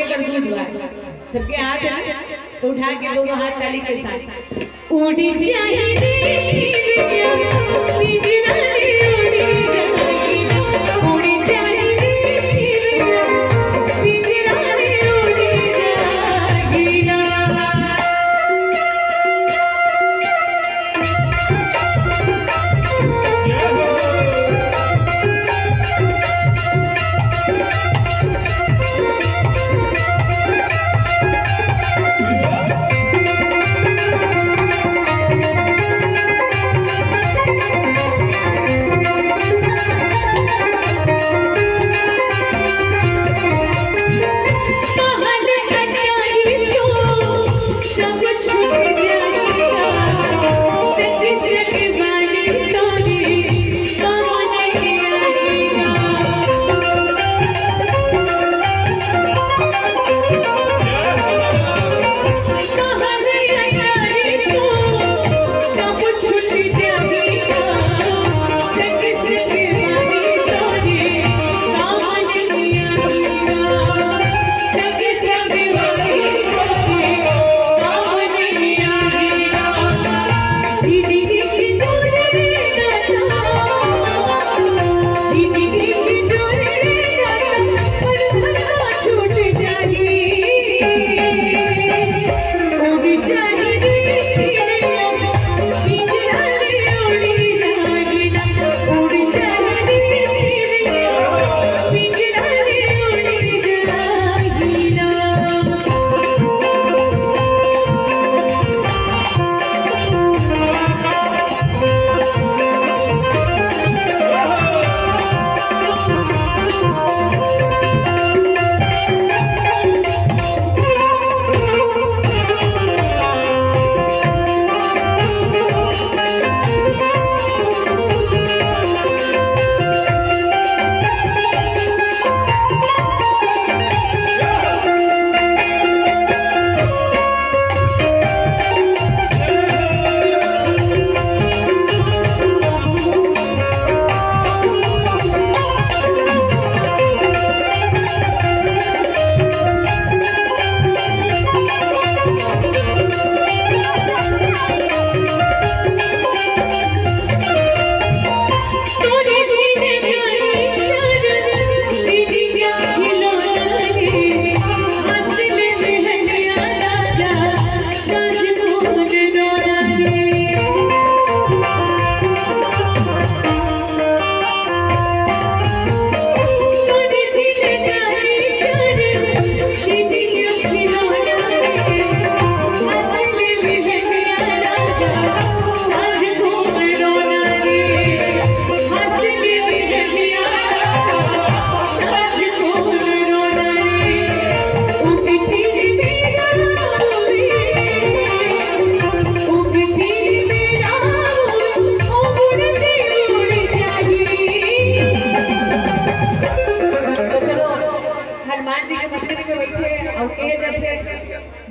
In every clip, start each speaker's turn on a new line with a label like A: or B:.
A: अगर दूध हुआ सबके हाथ है ना, तो उठा के दोनों हाथ ताली के साथ उड़ी चाहिए चिड़िया पिंजरा में उड़ी जाएगी, उड़ी चाहिए चिड़िया पिंजरा में उड़ी जाएगी ना।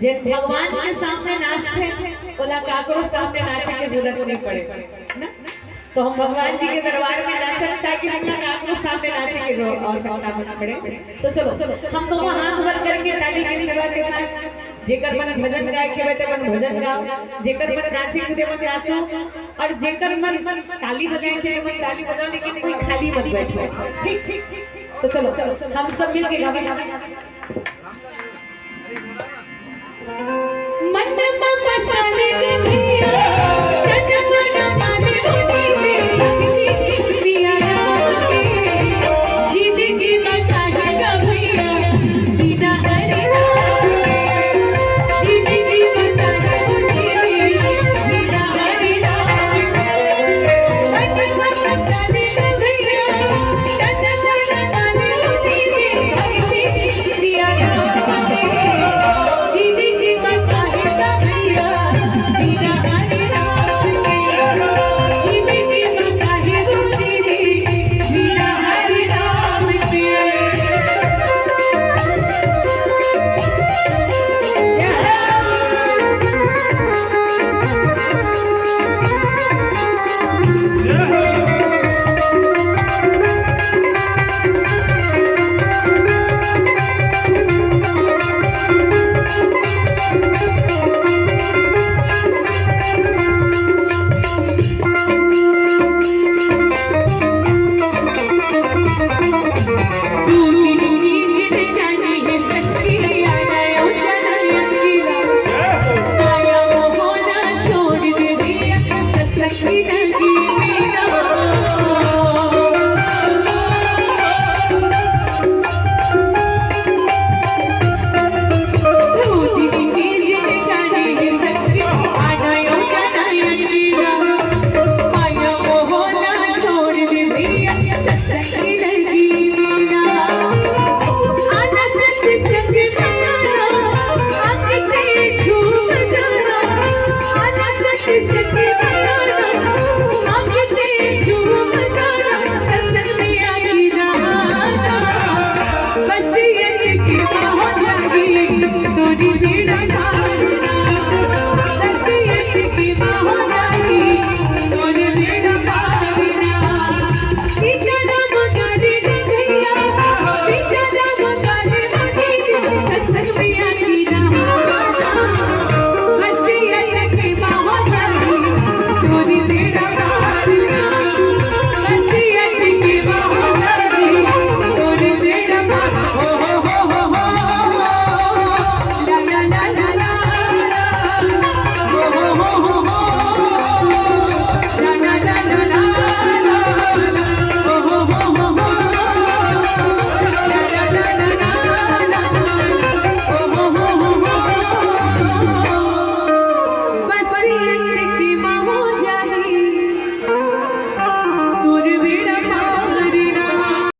A: जब भगवान के सामने नाचते बोला काकरो सामने नाचे की जरूरत नहीं पड़े ना, तो हम भगवान जी के दरबार में नाचना ताकि हम लोग काकरो सामने नाचे की आवश्यकता मत पड़े। तो चलो हम दोनों हाथ भर करके ताली की सेवा के साथ जेकर मन भजन गाए के बैठे मन भजन गाओ, जेकर मन नाचे के मन नाचो, और जेकर मन ताली बजाए के मन ताली बजाओ, लेकिन कोई खाली मत बैठो। ठीक? तो चलो हम सब मिल के गाएं। मन में मसाला